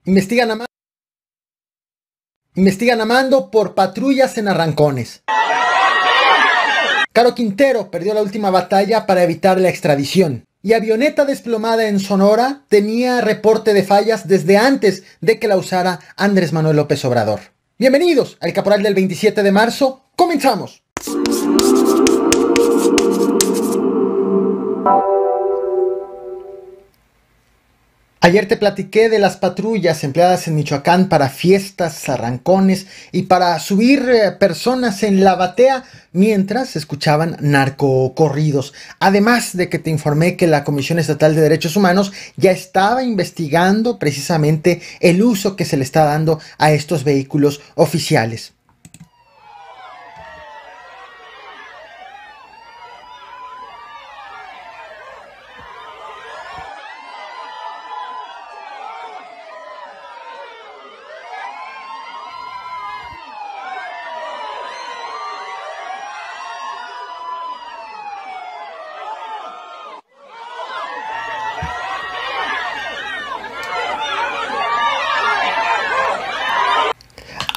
Investigan a Mando por patrullas en arrancones. Caro Quintero perdió la última batalla para evitar la extradición. Y avioneta desplomada en Sonora tenía reporte de fallas desde antes de que la usara Andrés Manuel López Obrador. Bienvenidos al Caporal del 27 de marzo. ¡Comenzamos! Ayer te platiqué de las patrullas empleadas en Michoacán para fiestas, arrancones y para subir personas en la batea mientras escuchaban narcocorridos. Además de que te informé que la Comisión Estatal de Derechos Humanos ya estaba investigando precisamente el uso que se le está dando a estos vehículos oficiales.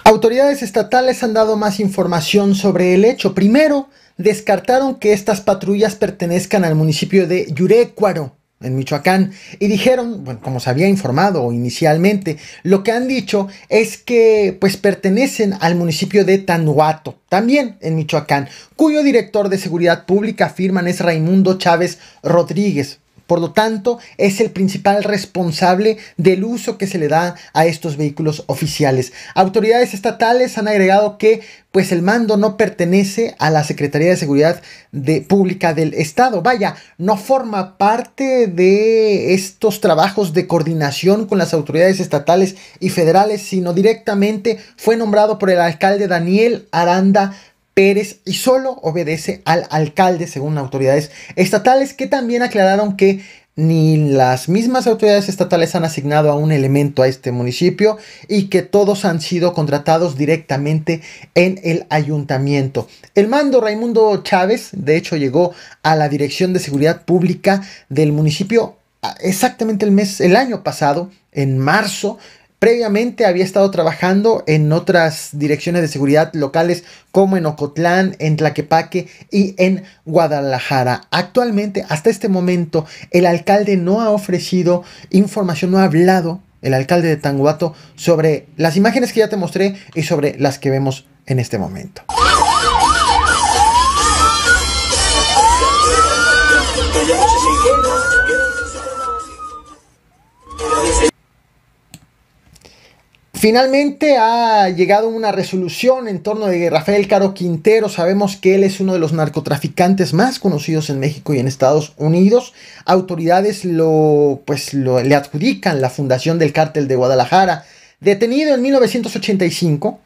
Autoridades estatales han dado más información sobre el hecho. Primero, descartaron que estas patrullas pertenezcan al municipio de Yurécuaro, en Michoacán, y dijeron, bueno, como se había informado inicialmente, lo que han dicho es que pues pertenecen al municipio de Tanhuato, también en Michoacán, cuyo director de seguridad pública afirman es Raimundo Chávez Rodríguez. Por lo tanto, es el principal responsable del uso que se le da a estos vehículos oficiales. Autoridades estatales han agregado que pues el mando no pertenece a la Secretaría de Seguridad Pública del Estado. Vaya, no forma parte de estos trabajos de coordinación con las autoridades estatales y federales, sino directamente fue nombrado por el alcalde Daniel Aranda Pérez y solo obedece al alcalde, según autoridades estatales, que también aclararon que ni las mismas autoridades estatales han asignado a un elemento a este municipio y que todos han sido contratados directamente en el ayuntamiento. El mando Raimundo Chávez, de hecho, llegó a la Dirección de Seguridad Pública del municipio exactamente el año pasado, en marzo. Previamente había estado trabajando en otras direcciones de seguridad locales como en Ocotlán, en Tlaquepaque y en Guadalajara. Actualmente, hasta este momento, el alcalde no ha ofrecido información, no ha hablado, el alcalde de Tanhuato, sobre las imágenes que ya te mostré y sobre las que vemos en este momento. Finalmente ha llegado una resolución en torno de Rafael Caro Quintero. Sabemos que él es uno de los narcotraficantes más conocidos en México y en Estados Unidos. Autoridades le adjudican la fundación del Cártel de Guadalajara. Detenido en 1985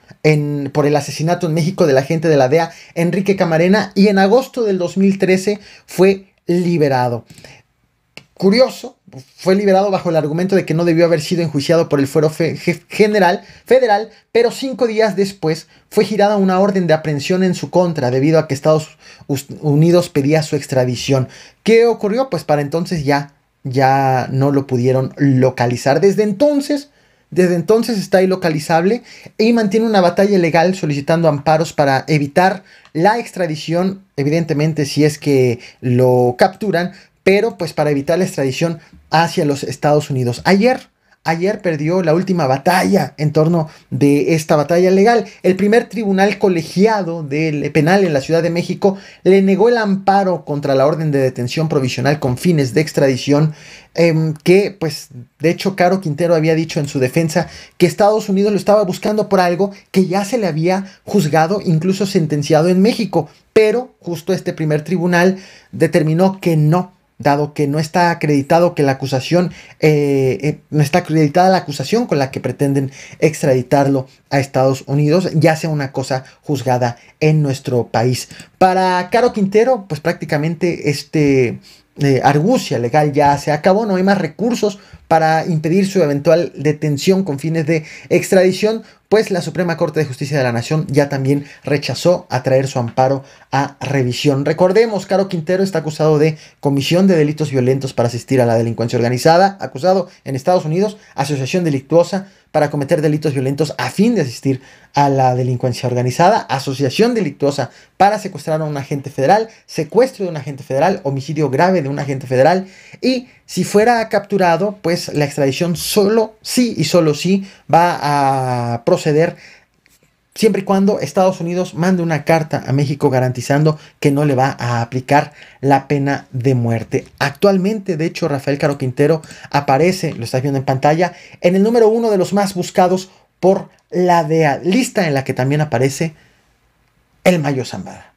por el asesinato en México del agente de la DEA Enrique Camarena, y en agosto del 2013 fue liberado. Curioso, fue liberado bajo el argumento de que no debió haber sido enjuiciado por el fuero federal, pero 5 días después fue girada una orden de aprehensión en su contra debido a que Estados Unidos pedía su extradición. ¿Qué ocurrió? Pues para entonces ya no lo pudieron localizar. Desde entonces está ilocalizable y mantiene una batalla legal solicitando amparos para evitar la extradición, evidentemente si es que lo capturan, pero pues para evitar la extradición hacia los Estados Unidos. Ayer perdió la última batalla en torno de esta batalla legal. El primer tribunal colegiado del penal en la Ciudad de México le negó el amparo contra la orden de detención provisional con fines de extradición, que pues de hecho Caro Quintero había dicho en su defensa que Estados Unidos lo estaba buscando por algo que ya se le había juzgado, incluso sentenciado en México, pero justo este primer tribunal determinó que no, dado que no está acreditado que la acusación, no está acreditada la acusación con la que pretenden extraditarlo a Estados Unidos, ya sea una cosa juzgada en nuestro país. Para Caro Quintero, pues prácticamente argucia legal ya se acabó, no hay más recursos para impedir su eventual detención con fines de extradición, pues la Suprema Corte de Justicia de la Nación ya también rechazó a traer su amparo a revisión. Recordemos, Caro Quintero está acusado de comisión de delitos violentos para asistir a la delincuencia organizada, acusado en Estados Unidos, asociación delictuosa para cometer delitos violentos a fin de asistir a la delincuencia organizada, asociación delictuosa para secuestrar a un agente federal, secuestro de un agente federal, homicidio grave de un agente federal, y si fuera capturado, pues la extradición solo sí y solo sí va a proceder siempre y cuando Estados Unidos mande una carta a México garantizando que no le va a aplicar la pena de muerte. Actualmente, de hecho, Rafael Caro Quintero aparece, lo estás viendo en pantalla, en el número 1 de los más buscados por la DEA, lista en la que también aparece el Mayo Zambada.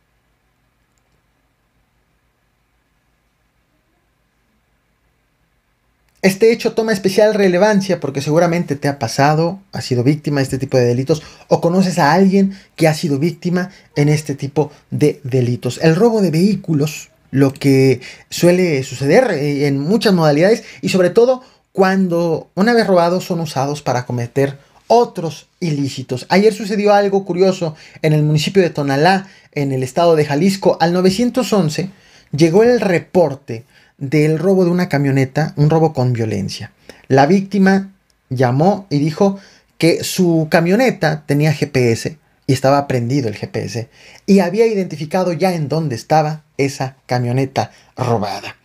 Este hecho toma especial relevancia porque seguramente te ha pasado, has sido víctima de este tipo de delitos o conoces a alguien que ha sido víctima en este tipo de delitos. El robo de vehículos, lo que suele suceder en muchas modalidades y sobre todo cuando una vez robados son usados para cometer otros ilícitos. Ayer sucedió algo curioso en el municipio de Tonalá, en el estado de Jalisco. Al 911 llegó el reporte del robo de una camioneta, un robo con violencia. La víctima llamó y dijo que su camioneta tenía GPS y estaba prendido el GPS y había identificado ya en dónde estaba esa camioneta robada.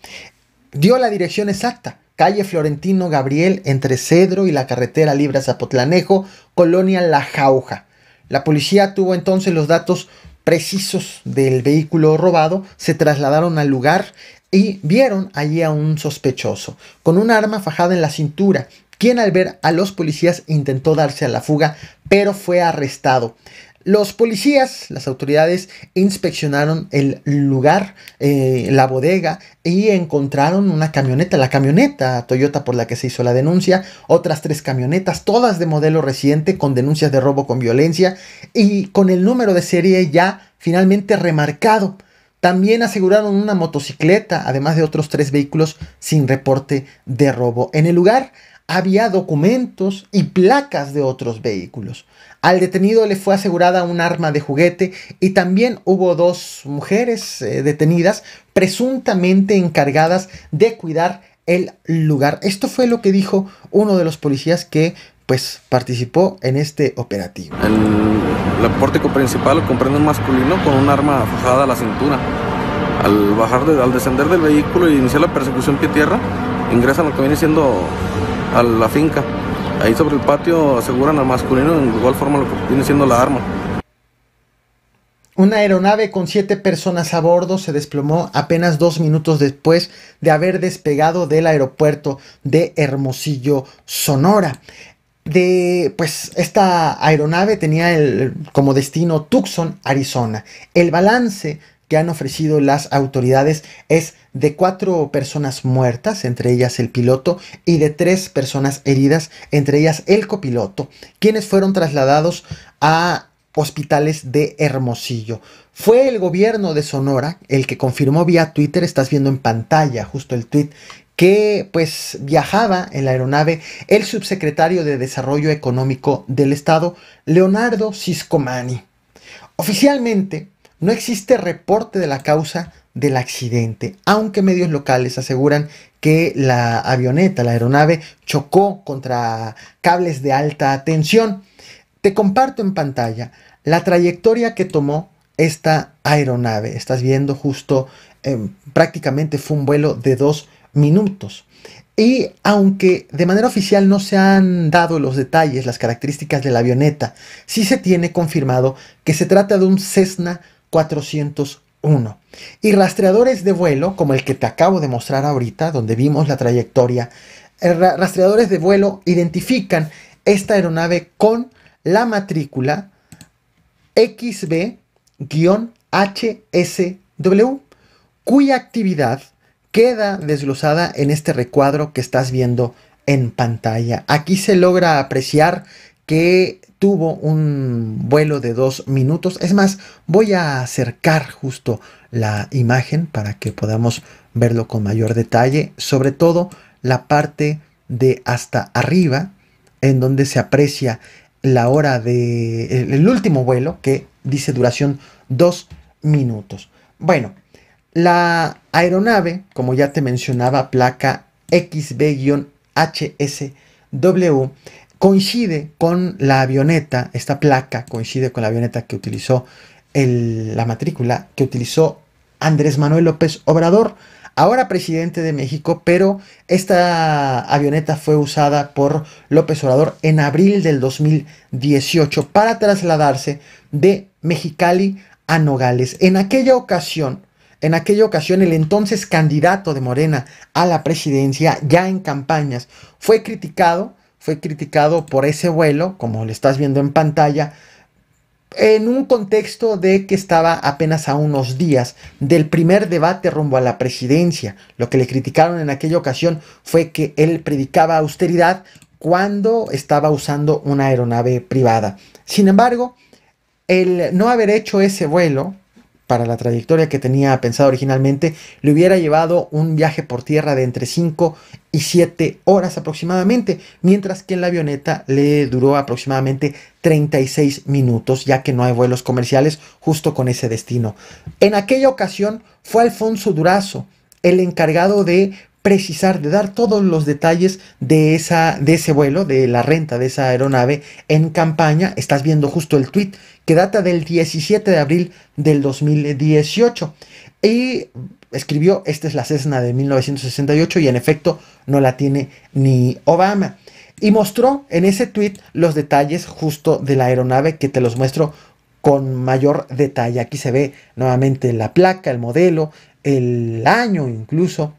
Dio la dirección exacta: calle Florentino Gabriel, entre Cedro y la carretera Libra Zapotlanejo, colonia La Jauja. La policía tuvo entonces los datos precisos del vehículo robado, se trasladaron al lugar y vieron allí a un sospechoso con un arma fajada en la cintura, quien al ver a los policías intentó darse a la fuga, pero fue arrestado. Los policías, las autoridades, inspeccionaron el lugar, la bodega, y encontraron una camioneta, la camioneta Toyota por la que se hizo la denuncia, otras 3 camionetas, todas de modelo reciente, con denuncias de robo con violencia y con el número de serie ya finalmente remarcado. También aseguraron una motocicleta, además de otros 3 vehículos sin reporte de robo. En el lugar había documentos y placas de otros vehículos. Al detenido le fue asegurada un arma de juguete y también hubo 2 mujeres detenidas, presuntamente encargadas de cuidar el lugar. Esto fue lo que dijo uno de los policías que pues participó en este operativo. El pórtico principal comprende un masculino con un arma fajada a la cintura. Al descender del vehículo y iniciar la persecución pie-tierra, ingresan a lo que viene siendo a la finca. Ahí sobre el patio aseguran al masculino, de igual forma lo que viene siendo la arma. Una aeronave con 7 personas a bordo se desplomó apenas 2 minutos después de haber despegado del aeropuerto de Hermosillo, Sonora. Pues esta aeronave tenía como destino Tucson, Arizona. El balance que han ofrecido las autoridades es de 4 personas muertas, entre ellas el piloto, y de 3 personas heridas, entre ellas el copiloto, quienes fueron trasladados a hospitales de Hermosillo. Fue el gobierno de Sonora el que confirmó vía Twitter, estás viendo en pantalla justo el tweet, que pues viajaba en la aeronave el subsecretario de Desarrollo Económico del Estado, Leonardo Ciscomani. Oficialmente no existe reporte de la causa del accidente, aunque medios locales aseguran que la avioneta, la aeronave, chocó contra cables de alta tensión. Te comparto en pantalla la trayectoria que tomó esta aeronave. Estás viendo justo, prácticamente fue un vuelo de 2 minutos. Y aunque de manera oficial no se han dado los detalles, las características de la avioneta, sí se tiene confirmado que se trata de un Cessna 401. Y rastreadores de vuelo, como el que te acabo de mostrar ahorita, donde vimos la trayectoria, rastreadores de vuelo identifican esta aeronave con la matrícula XB-HSW, cuya actividad queda desglosada en este recuadro que estás viendo en pantalla. Aquí se logra apreciar que tuvo un vuelo de 2 minutos. Es más, voy a acercar justo la imagen para que podamos verlo con mayor detalle, sobre todo la parte de hasta arriba, en donde se aprecia la hora del último vuelo, que dice duración 2 minutos. Bueno, la aeronave, como ya te mencionaba, placa XB-HSW, coincide con la avioneta, esta placa coincide con la avioneta que utilizó la matrícula que utilizó Andrés Manuel López Obrador, ahora presidente de México, pero esta avioneta fue usada por López Obrador en abril del 2018 para trasladarse de Mexicali a Nogales. En aquella ocasión, el entonces candidato de Morena a la presidencia, ya en campañas, fue criticado por ese vuelo, como lo estás viendo en pantalla, en un contexto de que estaba apenas a unos días del primer debate rumbo a la presidencia. Lo que le criticaron en aquella ocasión fue que él predicaba austeridad cuando estaba usando una aeronave privada. Sin embargo, el no haber hecho ese vuelo, para la trayectoria que tenía pensado originalmente, le hubiera llevado un viaje por tierra de entre 5 y 7 horas aproximadamente, mientras que en la avioneta le duró aproximadamente 36 minutos, ya que no hay vuelos comerciales justo con ese destino. En aquella ocasión fue Alfonso Durazo el encargado de precisar, de dar todos los detalles de ese vuelo, de la renta de esa aeronave en campaña. Estás viendo justo el tweet que data del 17 de abril del 2018. Y escribió, esta es la Cessna de 1968 y en efecto no la tiene ni Obama. Y mostró en ese tweet los detalles justo de la aeronave, que te los muestro con mayor detalle. Aquí se ve nuevamente la placa, el modelo, el año incluso.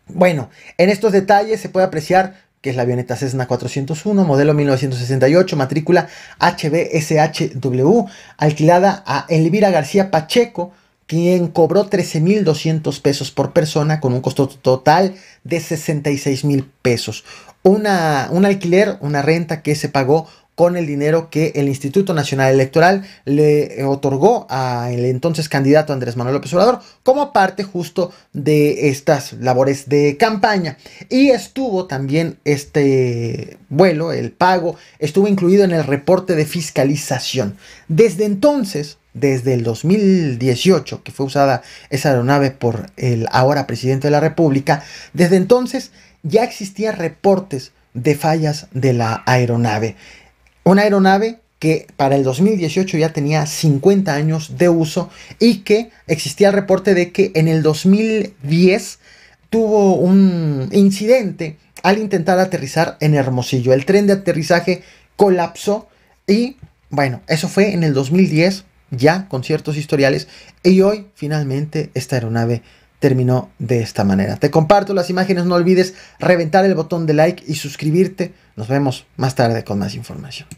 Bueno, en estos detalles se puede apreciar que es la avioneta Cessna 401, modelo 1968, matrícula HBSHW, alquilada a Elvira García Pacheco, quien cobró 13,200 pesos por persona, con un costo total de 66,000 pesos. Un alquiler, una renta que se pagó con el dinero que el Instituto Nacional Electoral le otorgó al entonces candidato Andrés Manuel López Obrador como parte justo de estas labores de campaña. Y estuvo también este vuelo, el pago, estuvo incluido en el reporte de fiscalización. Desde entonces, desde el 2018, que fue usada esa aeronave por el ahora presidente de la República, desde entonces ya existían reportes de fallas de la aeronave. Una aeronave que para el 2018 ya tenía 50 años de uso y que existía el reporte de que en el 2010 tuvo un incidente al intentar aterrizar en Hermosillo. El tren de aterrizaje colapsó y bueno, eso fue en el 2010, ya con ciertos historiales, y hoy finalmente esta aeronave terminó de esta manera. Te comparto las imágenes, no olvides reventar el botón de like y suscribirte. Nos vemos más tarde con más información.